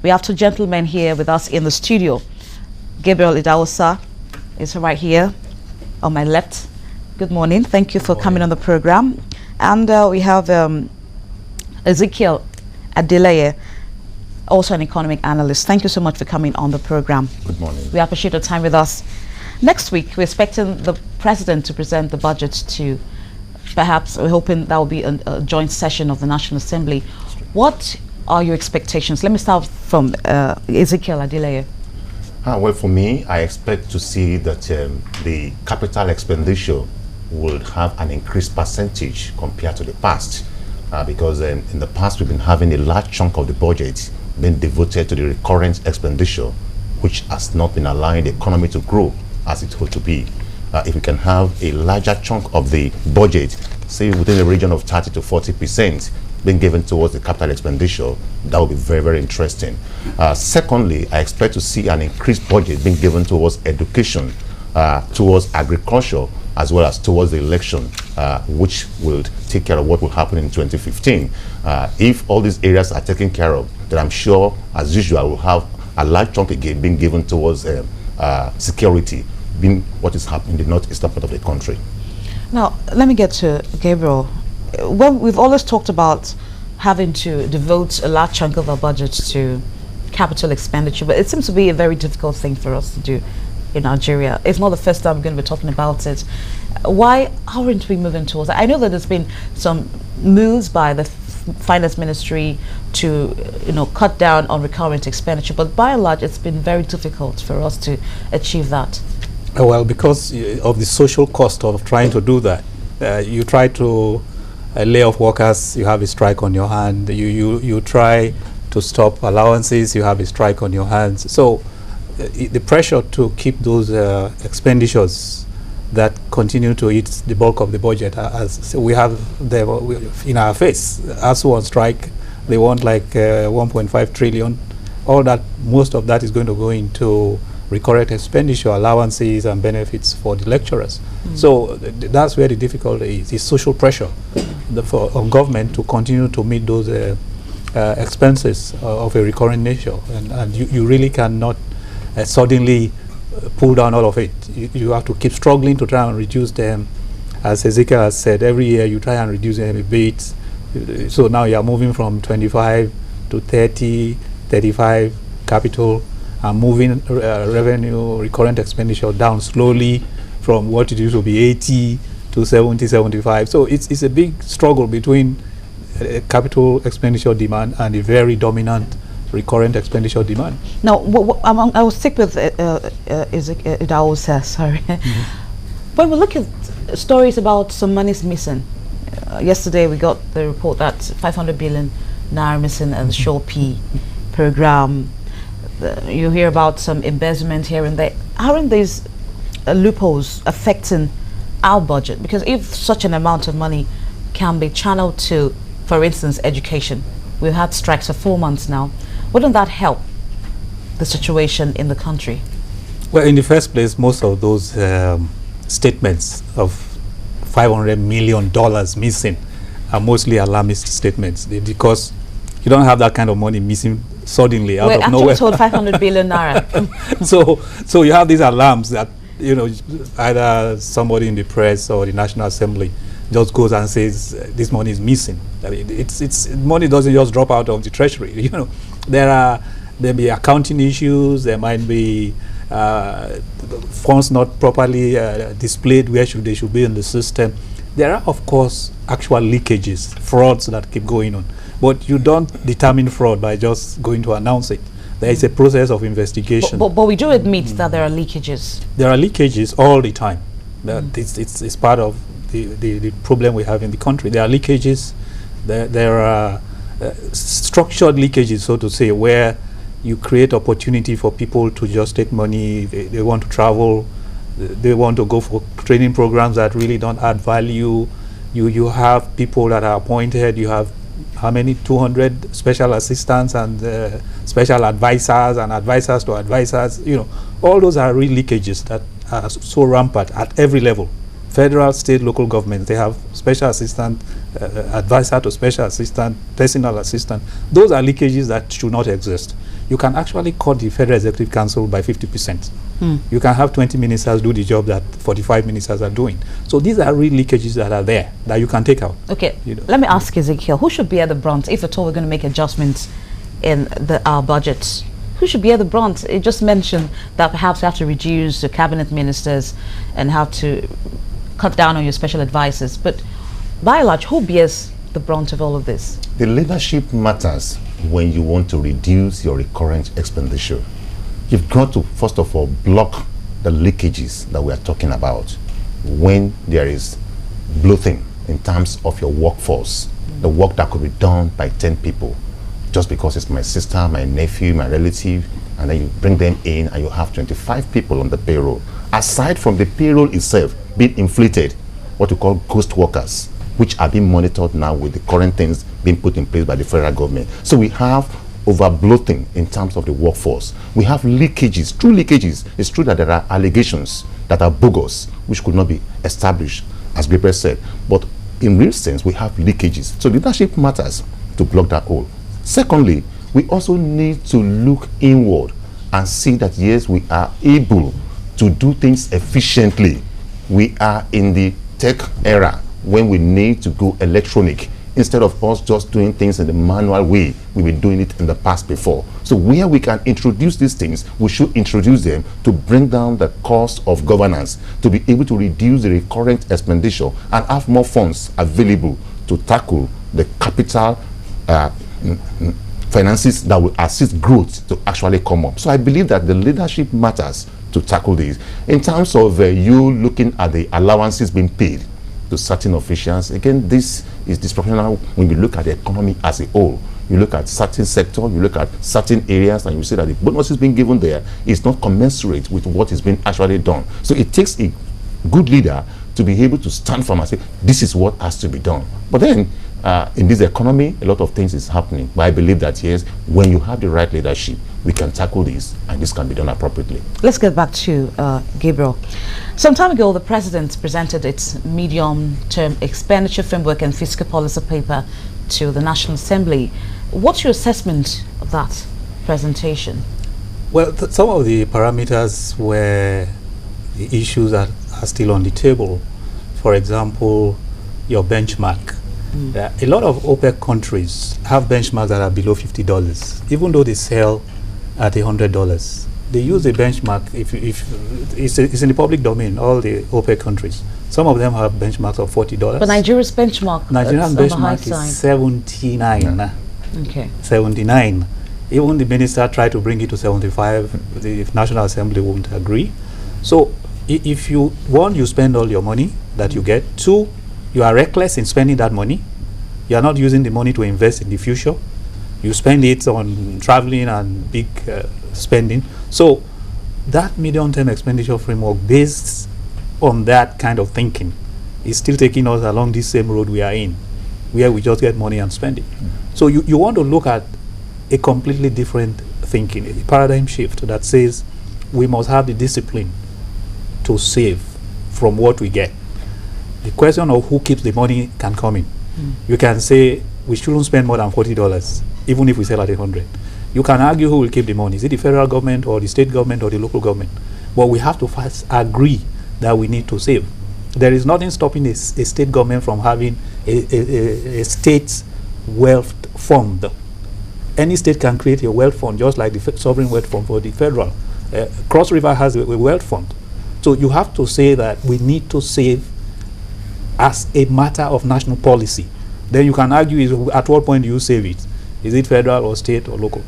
We have two gentlemen here with us in the studio. Gabriel Idahosa is right here on my left. Good morning. Thank you for coming on the program. And we have Ezekiel Adeleye, also an economic analyst. Thank you so much for coming on the program. Good morning. We appreciate your time with us. Next week, we're expecting the president to present the budget to, perhaps we're hoping that will be a joint session of the National Assembly. What are your expectations? Let me start from Ezekiel Adeleye. Well, for me, I expect to see that the capital expenditure will have an increased percentage compared to the past. Because in the past, we've been having a large chunk of the budget being devoted to the recurrent expenditure, which has not been allowing the economy to grow as it ought to be. If we can have a larger chunk of the budget, say within the region of 30 to 40%, being given towards the capital expenditure, that would be very, very interesting. Secondly, I expect to see an increased budget being given towards education, towards agriculture, as well as towards the election, which will take care of what will happen in 2015. If all these areas are taken care of, then I'm sure, as usual, we'll have a large chunk again being given towards security, being what is happening in the northeastern part of the country. Now, let me get to Gabriel. Well, we've always talked about having to devote a large chunk of our budget to capital expenditure, but it seems to be a very difficult thing for us to do in Nigeria. It's not the first time we're going to be talking about it. Why aren't we moving towards it? I know that there's been some moves by the finance ministry to cut down on recurrent expenditure, but by and large it's been very difficult for us to achieve that. Well, because of the social cost of trying to do that. You try to lay off workers, you have a strike on your hand. You try to stop allowances, you have a strike on your hands. So the pressure to keep those expenditures that continue to eat the bulk of the budget, as we have them in our face. ASU on strike, they want like 1.5 trillion. All that, most of that is going to go into recurrent expenditure, allowances and benefits for the lecturers. So that's where the difficulty is social pressure on government to continue to meet those expenses of a recurrent nature. And you really cannot suddenly pull down all of it. You have to keep struggling to try and reduce them. As Ezekiel has said, every year you try and reduce them a bit. So now you are moving from 25 to 30, 35 capital, and moving revenue, recurrent expenditure down slowly from what it used to be 80 to 70, 75. So it's a big struggle between capital expenditure demand and a very dominant recurrent expenditure demand. Now, I will stick with Idahosa, sorry. When we look at stories about some money's missing, yesterday we got the report that 500 billion naira missing in the Shore P program. You hear about some embezzlement here and there. Aren't these loopholes affecting our budget? Because if such an amount of money can be channeled to, for instance, education, we've had strikes for 4 months now, wouldn't that help the situation in the country? Well, in the first place, most of those statements of $500 million missing are mostly alarmist statements, because you don't have that kind of money missing suddenly out of nowhere. Told 500 billion naira. So you have these alarms that either somebody in the press or the National Assembly just goes and says this money is missing. I mean, it's money doesn't just drop out of the treasury. There be accounting issues. There might be funds not properly displayed where they should be in the system. There are, of course, actual leakages, frauds that keep going on. But you don't determine fraud by just going to announce it. There is a process of investigation. But we do admit that there are leakages. There are leakages all the time. It's part of the problem we have in the country. There are leakages. There are structured leakages, so to say, where you create opportunity for people to just take money. They want to travel. They want to go for training programs that really don't add value. You have people that are appointed. You have how many? 200 special assistants and special advisors and advisors to advisors. All those are real leakages that are so rampant at every level. Federal, state, local governments, they have special assistant, advisor to special assistant, personal assistant. Those are leakages that should not exist. you can actually cut the Federal Executive Council by 50%. You can have 20 ministers do the job that 45 ministers are doing. So these are real leakages that are there that you can take out. Okay, let me ask Ezekiel, who should be at the brunt if at all we're going to make adjustments in our budgets? Who should be at the brunt? It just mentioned that perhaps you have to reduce the cabinet ministers and have to cut down on your special advisors. But by and large, who bears the brunt of all of this? The leadership matters when you want to reduce your recurrent expenditure. You've got to, first of all, block the leakages that we are talking about when there is bloating in terms of your workforce, the work that could be done by 10 people, just because it's my sister, my nephew, my relative, and then you bring them in and you have 25 people on the payroll. Aside from the payroll itself being inflated, what we call ghost workers, which are being monitored now with the current things being put in place by the federal government. So we have over-bloating in terms of the workforce. We have leakages, true leakages. It's true that there are allegations that are bogus, which could not be established, as Gabriel said. But in real sense, we have leakages. So leadership matters to block that hole. Secondly, we also need to look inward and see that, yes, we are able to do things efficiently. We are in the tech era when we need to go electronic instead of us just doing things in the manual way we've been doing it in the past before. So where we can introduce these things, we should introduce them to bring down the cost of governance, to be able to reduce the recurrent expenditure and have more funds available to tackle the capital finances that will assist growth to actually come up. So I believe that the leadership matters to tackle this. In terms of you looking at the allowances being paid to certain officials, again, this is disproportional when you look at the economy as a whole. You look at certain sector, you look at certain areas, and you see that the bonuses being given there is not commensurate with what is being actually done. So it takes a good leader to be able to stand firm and say, this is what has to be done. But then, in this economy, a lot of things is happening. But I believe that, yes, when you have the right leadership, we can tackle this, and this can be done appropriately. Let's get back to Gabriel. Some time ago, the President presented its medium-term expenditure framework and fiscal policy paper to the National Assembly. What's your assessment of that presentation? Well, some of the parameters were the issues that are still on the table. For example, your benchmark. A lot of OPEC countries have benchmarks that are below $50, even though they sell at $100. They use a benchmark, if it's in the public domain, all the OPEC countries. Some of them have benchmarks of $40. But Nigeria's benchmark, Nigerian benchmark is 79. Okay. 79. Even the minister tried to bring it to 75. The National Assembly won't agree. So if you, one, you spend all your money that you get. Two, you are reckless in spending that money. You are not using the money to invest in the future. You spend it on traveling and big spending. So that medium-term expenditure framework based on that kind of thinking is still taking us along this same road we are in, where we just get money and spend it. So you want to look at a completely different thinking, a paradigm shift that says we must have the discipline to save from what we get. The question of who keeps the money can come in. You can say we shouldn't spend more than $40, even if we sell at 100. You can argue who will keep the money. Is it the federal government or the state government or the local government? But we have to first agree that we need to save. There is nothing stopping a state government from having a state wealth fund. Any state can create a wealth fund, just like the sovereign wealth fund for the federal. Cross River has a wealth fund. So you have to say that we need to save as a matter of national policy. Then you can argue at what point do you save it? Is it federal or state or local?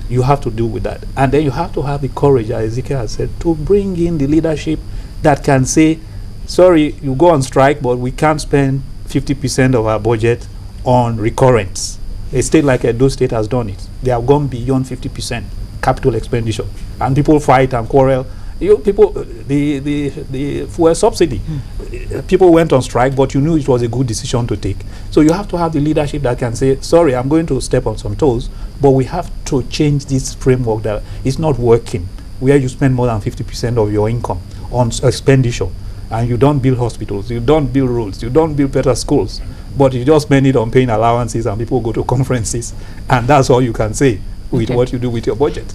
You have to do with that. And then you have to have the courage, as Ezekiel has said, to bring in the leadership that can say, sorry, you go on strike, but we can't spend 50% of our budget on recurrents. A state like Edo State has done it. They have gone beyond 50% capital expenditure. And people fight and quarrel. The fuel subsidy, people went on strike, but you knew it was a good decision to take. So you have to have the leadership that can say, sorry, I'm going to step on some toes, but we have to change this framework that is not working, where you spend more than 50% of your income on expenditure, and you don't build hospitals, you don't build roads, you don't build better schools, but you just spend it on paying allowances and people go to conferences, and that's all you can say. with Okay. what you do with your budget.